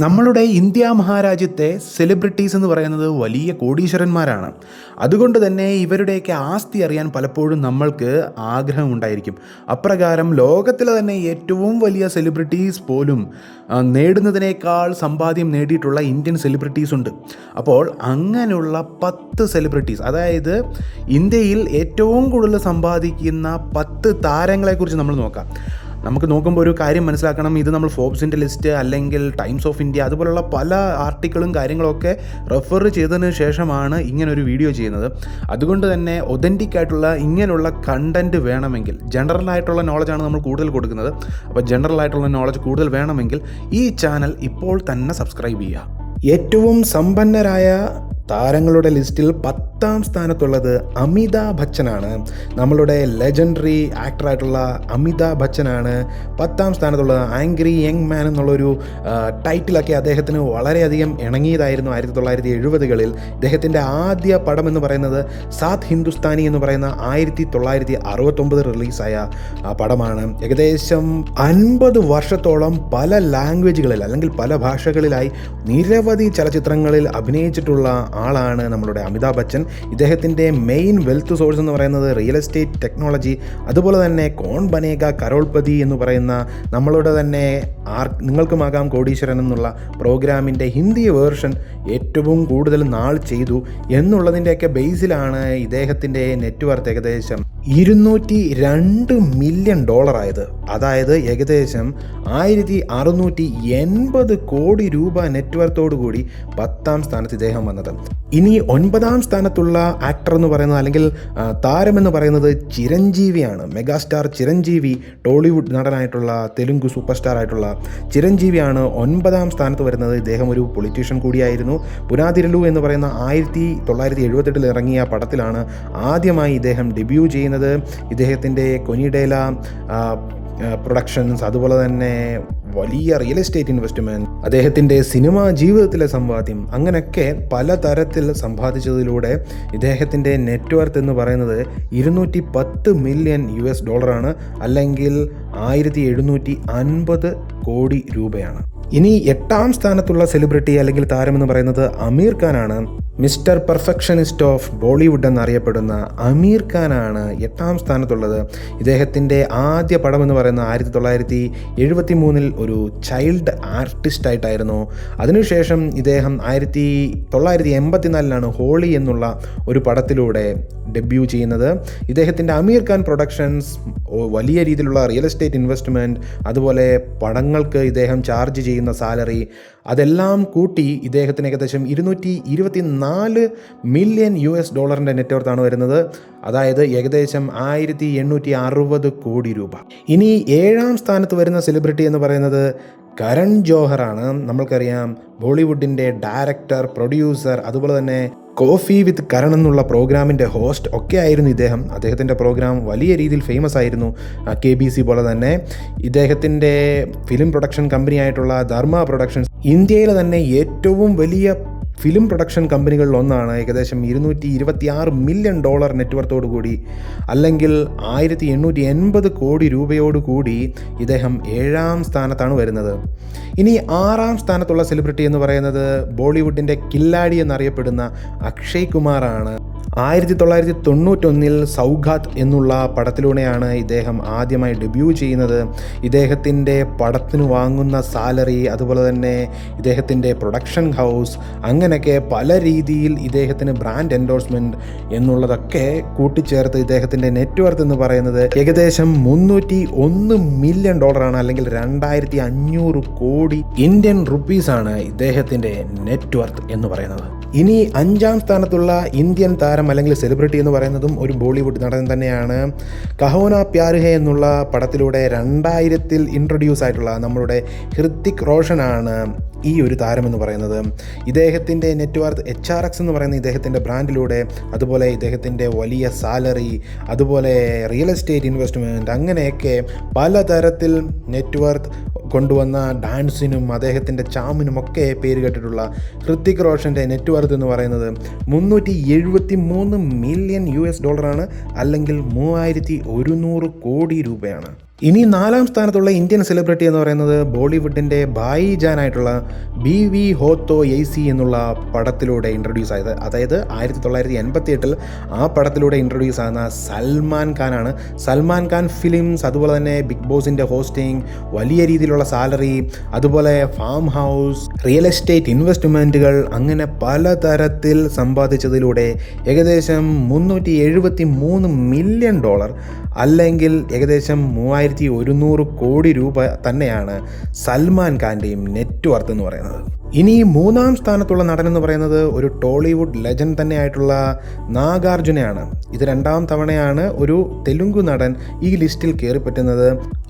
നമ്മളുടെ India മഹാരാജ്യത്തെ celebrities എന്ന് പറയുന്നത് വലിയ കോടീശ്വരന്മാരാണ്. അതുകൊണ്ട് തന്നെ ഇവരുടെയൊക്കെ ആസ്തി അറിയാൻ പലപ്പോഴും നമ്മൾക്ക് ആഗ്രഹമുണ്ടായിരിക്കും. അപ്രകാരം ലോകത്തിലെ തന്നെ ഏറ്റവും വലിയ സെലിബ്രിറ്റീസ് പോലും നേടുന്നതിനേക്കാൾ സമ്പാദ്യം നേടിയിട്ടുള്ള ഇന്ത്യൻ സെലിബ്രിറ്റീസ് ഉണ്ട്. അപ്പോൾ അങ്ങനെയുള്ള 10 സെലിബ്രിറ്റീസ്, അതായത് ഇന്ത്യയിൽ ഏറ്റവും കൂടുതൽ സമ്പാദിക്കുന്ന 10 താരങ്ങളെക്കുറിച്ച് നമ്മൾ നോക്കാം. നമുക്ക് നോക്കുമ്പോൾ ഒരു കാര്യം മനസ്സിലാക്കണം, ഇത് നമ്മൾ ഫോബ്സിൻ്റെ ലിസ്റ്റ് അല്ലെങ്കിൽ ടൈംസ് ഓഫ് ഇന്ത്യ അതുപോലുള്ള പല ആർട്ടിക്കിളും കാര്യങ്ങളൊക്കെ റെഫർ ചെയ്തതിന് ശേഷമാണ് ഇങ്ങനൊരു വീഡിയോ ചെയ്യുന്നത്. അതുകൊണ്ട് തന്നെ ഒതൻറ്റിക് ആയിട്ടുള്ള ഇങ്ങനെയുള്ള കണ്ടൻറ്റ് വേണമെങ്കിൽ, ജനറൽ ആയിട്ടുള്ള നോളജാണ് നമ്മൾ കൂടുതൽ കൊടുക്കുന്നത്. അപ്പോൾ ജനറൽ ആയിട്ടുള്ള നോളജ് കൂടുതൽ വേണമെങ്കിൽ ഈ ചാനൽ ഇപ്പോൾ തന്നെ സബ്സ്ക്രൈബ് ചെയ്യുക. ഏറ്റവും സമ്പന്നരായ താരങ്ങളുടെ ലിസ്റ്റിൽ 10ാം സ്ഥാനത്തുള്ളത് അമിതാഭ് ബച്ചനാണ്. നമ്മളുടെ ലെജൻഡറി ആക്ടറായിട്ടുള്ള അമിതാഭ് ബച്ചനാണ് 10ാം സ്ഥാനത്തുള്ളത്. ആംഗ്രി യങ് മാൻ എന്നുള്ളൊരു ടൈറ്റിലൊക്കെ അദ്ദേഹത്തിന് വളരെയധികം ഇണങ്ങിയതായിരുന്നു 1970കളിൽ. ഇദ്ദേഹത്തിൻ്റെ ആദ്യ പടം എന്ന് പറയുന്നത് സാത് ഹിന്ദുസ്ഥാനി എന്ന് പറയുന്ന 1969 റിലീസായ പടമാണ്. ഏകദേശം 50 വർഷത്തോളം പല ലാംഗ്വേജുകളിൽ അല്ലെങ്കിൽ പല ഭാഷകളിലായി നിരവധി ചലച്ചിത്രങ്ങളിൽ അഭിനയിച്ചിട്ടുള്ള ആളാണ് നമ്മളുടെ അമിതാഭ് ബച്ചൻ. ഇദ്ദേഹത്തിൻ്റെ മെയിൻ വെൽത്ത് സോഴ്സ് എന്ന് പറയുന്നത് റിയൽ എസ്റ്റേറ്റ് ടെക്നോളജി, അതുപോലെ തന്നെ കോൺ ബനേഗ കരോൾപതി എന്ന് പറയുന്ന നമ്മളുടെ തന്നെ നിങ്ങൾക്കുമാകാം കോടീശ്വരൻ എന്നുള്ള പ്രോഗ്രാമിൻ്റെ ഹിന്ദി വേർഷൻ ഏറ്റവും കൂടുതൽ നാൾ ചെയ്തു എന്നുള്ളതിൻ്റെയൊക്കെ ബേസിലാണ് ഇദ്ദേഹത്തിൻ്റെ നെറ്റ്വർത്ത് ഏകദേശം $202 മില്യൺ ആയത്. അതായത് ഏകദേശം 1680 കോടി രൂപ നെറ്റ്വर्थോടു കൂടി 10ാം സ്ഥാനത്ത് ഇദ്ദേഹം വന്നത്. ഇനി 9ാം സ്ഥാനത്തുള്ള ആക്ടർ എന്ന് പറയുന്നത് അല്ലെങ്കിൽ താരമെന്ന് പറയുന്നത് ചിരഞ്ജീവിയാണ്. മെഗാസ്റ്റാർ ചിരഞ്ജീവി, ടോളിവുഡ് നടനായിട്ടുള്ള തെലുങ്ക് സൂപ്പർ സ്റ്റാർ ആയിട്ടുള്ള ചിരഞ്ജീവിയാണ് 9ാം സ്ഥാനത്ത് വരുന്നത്. ഇദ്ദേഹം ഒരു പൊളിറ്റീഷ്യൻ കൂടിയായിരുന്നു. പുനാതിരലു എന്ന് പറയുന്ന 1978 ഇറങ്ങിയ പടത്തിലാണ് ആദ്യമായി ഇദ്ദേഹം ഡെബ്യൂ ചെയ്യുന്നത്. ഇദ്ദേഹത്തിൻ്റെ കൊനിഡേല പ്രൊഡക്ഷൻസ്, അതുപോലെ തന്നെ വലിയ റിയൽ എസ്റ്റേറ്റ് ഇൻവെസ്റ്റ്മെൻറ്റ്, അദ്ദേഹത്തിൻ്റെ സിനിമാ ജീവിതത്തിലെ സമ്പാദ്യം, അങ്ങനെയൊക്കെ പലതരത്തിൽ സമ്പാദിച്ചതിലൂടെ ഇദ്ദേഹത്തിൻ്റെ നെറ്റ്വർത്ത് എന്ന് പറയുന്നത് $210 മില്യൺ ആണ്, അല്ലെങ്കിൽ 1750 കോടി രൂപയാണ്. ഇനി 8ാം സ്ഥാനത്തുള്ള സെലിബ്രിറ്റി അല്ലെങ്കിൽ താരമെന്ന് പറയുന്നത് അമീർ ഖാനാണ്. മിസ്റ്റർ പെർഫെക്ഷനിസ്റ്റ് ഓഫ് ബോളിവുഡ് എന്നറിയപ്പെടുന്ന അമീർ ഖാനാണ് 8ാം സ്ഥാനത്തുള്ളത്. ഇദ്ദേഹത്തിൻ്റെ ആദ്യ പടം എന്ന് പറയുന്നത് 1973 ഒരു ചൈൽഡ് ആർട്ടിസ്റ്റായിട്ടായിരുന്നു. അതിനുശേഷം ഇദ്ദേഹം 1984 ഹോളി എന്നുള്ള ഒരു പടത്തിലൂടെ ഡെബ്യൂ ചെയ്യുന്നത്. ഇദ്ദേഹത്തിൻ്റെ അമീർ ഖാൻ പ്രൊഡക്ഷൻസ് വലിയ രീതിയിലുള്ള റിയൽ എസ്റ്റേറ്റ് ഇൻവെസ്റ്റ്മെൻറ്റ്, അതുപോലെ പടങ്ങൾക്ക് ഇദ്ദേഹം ചാർജ് ചെയ്യുന്ന സാലറി, അതെല്ലാം കൂട്ടി ഇദ്ദേഹത്തിന് ഏകദേശം $224 മില്യൺ നെറ്റ്വർത്താണ് വരുന്നത്. അതായത് ഏകദേശം 1860 കോടി രൂപ. ഇനി 7ാം സ്ഥാനത്ത് വരുന്ന സെലിബ്രിറ്റി എന്ന് പറയുന്നത് കരൺ ജോഹറാണ്. നമ്മൾക്കറിയാം ബോളിവുഡിൻ്റെ ഡയറക്ടർ, പ്രൊഡ്യൂസർ, അതുപോലെ തന്നെ കോഫി വിത്ത് കരൺ എന്നുള്ള പ്രോഗ്രാമിൻ്റെ ഹോസ്റ്റ് ഒക്കെ ആയിരുന്നു ഇദ്ദേഹം. അദ്ദേഹത്തിൻ്റെ പ്രോഗ്രാം വലിയ രീതിയിൽ ഫേമസ് ആയിരുന്നു, KBC പോലെ തന്നെ. ഇദ്ദേഹത്തിൻ്റെ ഫിലിം പ്രൊഡക്ഷൻ കമ്പനിയായിട്ടുള്ള ധർമ്മ പ്രൊഡക്ഷൻസ് ഇന്ത്യയിലെ തന്നെ ഏറ്റവും വലിയ ഫിലിം പ്രൊഡക്ഷൻ കമ്പനികളിൽ ഒന്നാണ്. ഏകദേശം $226 മില്യൺ നെറ്റ്വर्थോടു കൂടി, അല്ലെങ്കിൽ 1880 കോടി രൂപയോടുകൂടി ഇദ്ദേഹം 7ാം സ്ഥാനത്താണ് വരുന്നത്. ഇനി 6ാം സ്ഥാനത്തുള്ള സെലിബ്രിറ്റി എന്ന് പറയുന്നത് ബോളിവുഡിൻ്റെ കില്ലാടി എന്നറിയപ്പെടുന്ന അക്ഷയ് കുമാറാണ്. 1991 സൗഗാത്ത് എന്നുള്ള പടത്തിലൂടെയാണ് ഇദ്ദേഹം ആദ്യമായി ഡെബ്യൂ ചെയ്യുന്നത്. ഇദ്ദേഹത്തിൻ്റെ പടത്തിന് വാങ്ങുന്ന സാലറി, അതുപോലെ തന്നെ ഇദ്ദേഹത്തിൻ്റെ പ്രൊഡക്ഷൻ ഹൗസ്, അങ്ങനെയൊക്കെ പല രീതിയിൽ ഇദ്ദേഹത്തിന് ബ്രാൻഡ് എൻഡോഴ്സ്മെൻറ്റ് എന്നുള്ളതൊക്കെ കൂട്ടിച്ചേർത്ത് ഇദ്ദേഹത്തിൻ്റെ നെറ്റ്വർത്ത് എന്ന് പറയുന്നത് ഏകദേശം $301 മില്യൺ അല്ലെങ്കിൽ 2500 കോടി ഇന്ത്യൻ റുപ്പീസാണ് ഇദ്ദേഹത്തിൻ്റെ നെറ്റ്വർത്ത് എന്ന് പറയുന്നത്. ഇനി 5ാം സ്ഥാനത്തുള്ള ഇന്ത്യൻ താരം അല്ലെങ്കിൽ സെലിബ്രിറ്റി എന്ന് പറയുന്നതും ഒരു ബോളിവുഡ് നടൻ തന്നെയാണ്. കഹോന പ്യാർ ഹേ എന്നുള്ള പടത്തിലൂടെ 2000 ഇൻട്രൊഡ്യൂസ് ആയിട്ടുള്ള നമ്മളുടെ ഹൃത്തിക് റോഷനാണ് ഈ ഒരു താരമെന്ന് പറയുന്നത്. ഇദ്ദേഹത്തിൻ്റെ നെറ്റ്വർത്ത് HRX എന്ന് പറയുന്ന ഇദ്ദേഹത്തിൻ്റെ ബ്രാൻഡിലൂടെ, അതുപോലെ ഇദ്ദേഹത്തിൻ്റെ വലിയ സാലറി, അതുപോലെ റിയൽ എസ്റ്റേറ്റ് ഇൻവെസ്റ്റ്മെൻറ്റ്, അങ്ങനെയൊക്കെ പലതരത്തിൽ നെറ്റ്വർത്ത് കൊണ്ടുവന്ന ഡാൻസിനും അദ്ദേഹത്തിൻ്റെ ചാമിനുമൊക്കെ പേര് കേട്ടിട്ടുള്ള ഹൃത്തിക് റോഷൻ്റെ നെറ്റ്വർത്ത് എന്ന് പറയുന്നത് $373 മില്യൺ ആണ്, അല്ലെങ്കിൽ 3100 കോടി രൂപയാണ്. ഇനി 4-ാം സ്ഥാനത്തുള്ള ഇന്ത്യൻ സെലിബ്രിറ്റി എന്ന് പറയുന്നത് ബോളിവുഡിൻ്റെ ഭായിജാൻ ആയിട്ടുള്ള BV ഹോത്തോ എയ്സി എന്നുള്ള പടത്തിലൂടെ ഇൻട്രൊഡ്യൂസ് ആയത്. അതായത് 1988 ആ പടത്തിലൂടെ ഇൻട്രൊഡ്യൂസ് ആകുന്ന സൽമാൻ ഖാനാണ്. സൽമാൻ ഖാൻ ഫിലിംസ്, അതുപോലെ തന്നെ ബിഗ് ബോസിൻ്റെ ഹോസ്റ്റിംഗ്, വലിയ രീതിയിലുള്ള സാലറി, അതുപോലെ ഫാം ഹൗസ്, റിയൽ എസ്റ്റേറ്റ് ഇൻവെസ്റ്റ്മെൻറ്റുകൾ, അങ്ങനെ പലതരത്തിൽ സമ്പാദിച്ചതിലൂടെ ഏകദേശം $373 മില്യൺ, അല്ലെങ്കിൽ ഏകദേശം 3100 കോടി രൂപ തന്നെയാണ് സൽമാൻ ഖാൻ്റെയും നെറ്റ് വർത്ത് എന്ന് പറയുന്നത്. ഇനി 3-ാം സ്ഥാനത്തുള്ള നടൻ എന്ന് പറയുന്നത് ഒരു ടോളിവുഡ് ലെജൻഡ് തന്നെയായിട്ടുള്ള നാഗാർജുനയാണ്. ഇത് 2-ാം തവണയാണ് ഒരു തെലുങ്ക് നടൻ ഈ ലിസ്റ്റിൽ കയറിപ്പറ്റുന്നത്.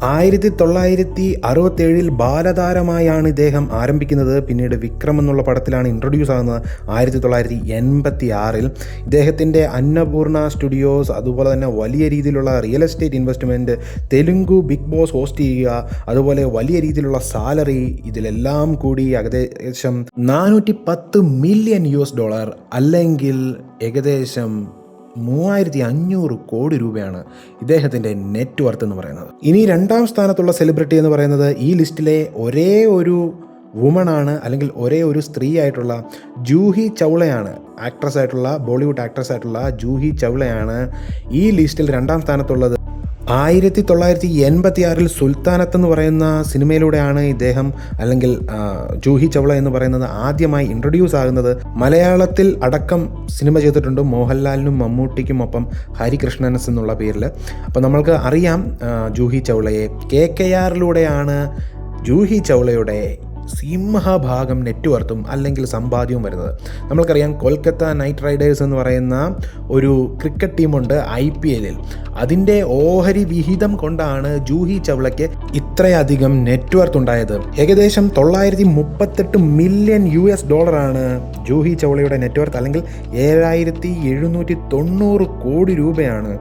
1967 ബാലതാരമായാണ് ഇദ്ദേഹം ആരംഭിക്കുന്നത്. പിന്നീട് വിക്രം എന്നുള്ള പടത്തിലാണ് ഇൻട്രൊഡ്യൂസ് ആകുന്നത് 1986. ഇദ്ദേഹത്തിൻ്റെ അന്നപൂർണ സ്റ്റുഡിയോസ്, അതുപോലെ തന്നെ വലിയ രീതിയിലുള്ള real estate investment, Telugu Bigg Boss host ചെയ്യുക, അതുപോലെ വലിയ രീതിയിലുള്ള സാലറി, ഇതിലെല്ലാം കൂടി ഏകദേശം $410 മില്യൺ, അല്ലെങ്കിൽ ഏകദേശം 3500 കോടി രൂപയാണ് ഇദ്ദേഹത്തിൻ്റെ നെറ്റ് വർത്ത് എന്ന് പറയുന്നത്. ഇനി 2-ാം സ്ഥാനത്തുള്ള സെലിബ്രിറ്റി എന്ന് പറയുന്നത് ഈ ലിസ്റ്റിലെ ഒരേ ഒരു വുമണാണ്, അല്ലെങ്കിൽ ഒരേ ഒരു സ്ത്രീ ആയിട്ടുള്ള ജൂഹി ചൗളയാണ്. ആക്ട്രസ് ആയിട്ടുള്ള, ബോളിവുഡ് ആക്ട്രസ് ആയിട്ടുള്ള ജൂഹി ചൗളയാണ് ഈ ലിസ്റ്റിൽ 2-ാം സ്ഥാനത്തുള്ളത്. 1986 സുൽത്താനത്ത് എന്ന് പറയുന്ന സിനിമയിലൂടെയാണ് ഇദ്ദേഹം, അല്ലെങ്കിൽ ജൂഹി ചൗള എന്ന് പറയുന്നത് ആദ്യമായി ഇൻട്രൊഡ്യൂസ് ആകുന്നത്. മലയാളത്തിൽ അടക്കം സിനിമ ചെയ്തിട്ടുണ്ട്, മോഹൻലാലിനും മമ്മൂട്ടിക്കും ഒപ്പം ഹരികൃഷ്ണൻസ് എന്നുള്ള പേരിൽ. അപ്പോൾ നമ്മൾക്ക് അറിയാം ജൂഹി ചൗളയെ. KKRലൂടെയാണ് ജൂഹി ചൗളയുടെ സിംഹഭാഗം നെറ്റ് വർത്തും അല്ലെങ്കിൽ സമ്പാദ്യവും വരുന്നത്. നമ്മൾക്കറിയാം കൊൽക്കത്ത നൈറ്റ് റൈഡേഴ്സ് എന്ന് പറയുന്ന ഒരു ക്രിക്കറ്റ് ടീമുണ്ട് IPLൽ. അതിൻ്റെ ഓഹരി വിഹിതം കൊണ്ടാണ് ജൂഹി ചൗളയ്ക്ക് ഇത്രയധികം നെറ്റ് വർത്ത് ഉണ്ടായത്. ഏകദേശം $938 മില്യൺ ആണ് ജൂഹി ചൗളയുടെ നെറ്റ് വർത്ത്, അല്ലെങ്കിൽ 7790 കോടി രൂപയാണ്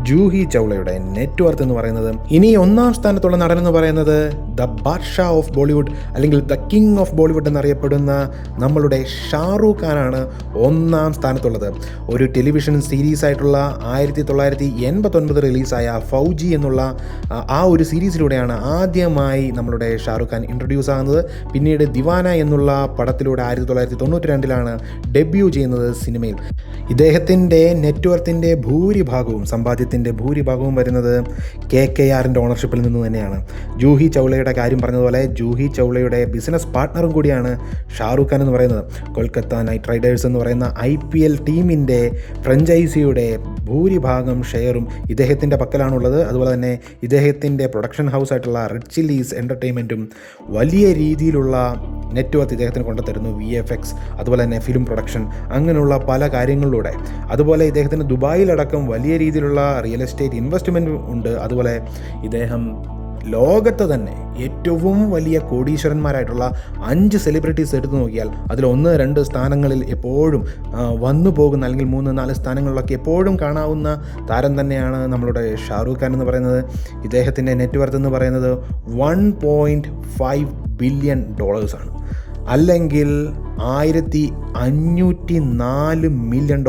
ജൂഹി ചൗളയുടെ നെറ്റ് വർത്ത് എന്ന് പറയുന്നത്. ഇനി 1-ാം സ്ഥാനത്തുള്ള നടൻ എന്ന് പറയുന്നത് ദ ബാദ്ഷാ ഓഫ് ബോളിവുഡ്, അല്ലെങ്കിൽ ദ കിങ് ഓഫ് ബോളിവുഡ് എന്നറിയപ്പെടുന്ന നമ്മളുടെ ഷാറൂഖ് ഖാനാണ് 1-ാം സ്ഥാനത്തുള്ളത്. ഒരു ടെലിവിഷൻ സീരീസ് ആയിട്ടുള്ള 1989 റിലീസായ ഫൗജി എന്നുള്ള ആ ഒരു സീരീസിലൂടെയാണ് ആദ്യമായി നമ്മളുടെ ഷാറൂഖ് ഖാൻ ഇൻട്രൊഡ്യൂസ് ആകുന്നത്. പിന്നീട് ദിവാന എന്നുള്ള പടത്തിലൂടെ 1992 ഡെബ്യൂ ചെയ്യുന്നത് സിനിമയിൽ. ഇദ്ദേഹത്തിൻ്റെ നെറ്റ് വർത്തിൻ്റെ ഭൂരിഭാഗവും, സമ്പാദ്യത്തിൻ്റെ ഭൂരിഭാഗവും വരുന്നത് KKRൻ്റെ ഓണർഷിപ്പിൽ നിന്ന് തന്നെയാണ്. ജൂഹി ചൗളയുടെ കാര്യം പറഞ്ഞതുപോലെ ജൂഹി ചൗളയുടെ ബിസിനസ് പാർട്ട്ണറും കൂടിയാണ് ഷാറൂഖ് ഖാൻ എന്ന് പറയുന്നത്. കൊൽക്കത്ത നൈറ്റ് റൈഡേഴ്സ് എന്ന് പറയുന്ന IPL ടീമിൻ്റെ ഫ്രഞ്ചൈസിയുടെ ഭൂരിഭാഗം ഷെയറും ഇദ്ദേഹത്തിൻ്റെ പക്കലാണുള്ളത്. അതുപോലെ തന്നെ ഇദ്ദേഹത്തിൻ്റെ പ്രൊഡക്ഷൻ ഹൗസായിട്ടുള്ള റെഡ് ചില്ലീസ് എൻ്റർടൈൻമെൻറ്റും വലിയ രീതിയിലുള്ള നെറ്റ് വർത്ത് ഇദ്ദേഹത്തിന് കൊണ്ടുതരുന്നു. VFX, അതുപോലെ തന്നെ ഫിലിം പ്രൊഡക്ഷൻ, അങ്ങനെയുള്ള പല കാര്യങ്ങളിലൂടെ. അതുപോലെ ഇദ്ദേഹത്തിന് ദുബായിലടക്കം വലിയ രീതിയിലുള്ള റിയൽ എസ്റ്റേറ്റ് ഇൻവെസ്റ്റ്മെൻറ്റ് ഉണ്ട്. അതുപോലെ ഇദ്ദേഹം ലോകത്ത് തന്നെ ഏറ്റവും വലിയ കോടീശ്വരന്മാരായിട്ടുള്ള 5 സെലിബ്രിറ്റീസ് എടുത്തു നോക്കിയാൽ അതിൽ 1-2 സ്ഥാനങ്ങളിൽ എപ്പോഴും വന്നു പോകുന്ന, അല്ലെങ്കിൽ 3-4 സ്ഥാനങ്ങളിലൊക്കെ എപ്പോഴും കാണാവുന്ന താരം തന്നെയാണ് നമ്മളുടെ ഷാറൂഖ് ഖാൻ എന്ന് പറയുന്നത്. ഇദ്ദേഹത്തിൻ്റെ നെറ്റ് വർത്ത് എന്ന് പറയുന്നത് $1.5 ബില്യൺ ആണ്, അല്ലെങ്കിൽ 1504 മില്യൺ,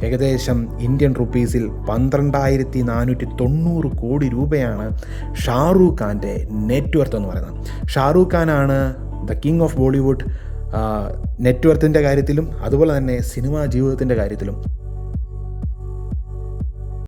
ഏകദേശം ഇന്ത്യൻ റുപ്പീസിൽ 12490 കോടി രൂപയാണ് ഷാറൂഖ് ഖാൻ്റെ നെറ്റ് വർത്ത് എന്ന് പറയുന്നത്. ഷാറൂഖ് ഖാനാണ് the king of Bollywood net വർത്തിൻ്റെ കാര്യത്തിലും അതുപോലെ തന്നെ സിനിമാ ജീവിതത്തിൻ്റെ കാര്യത്തിലും.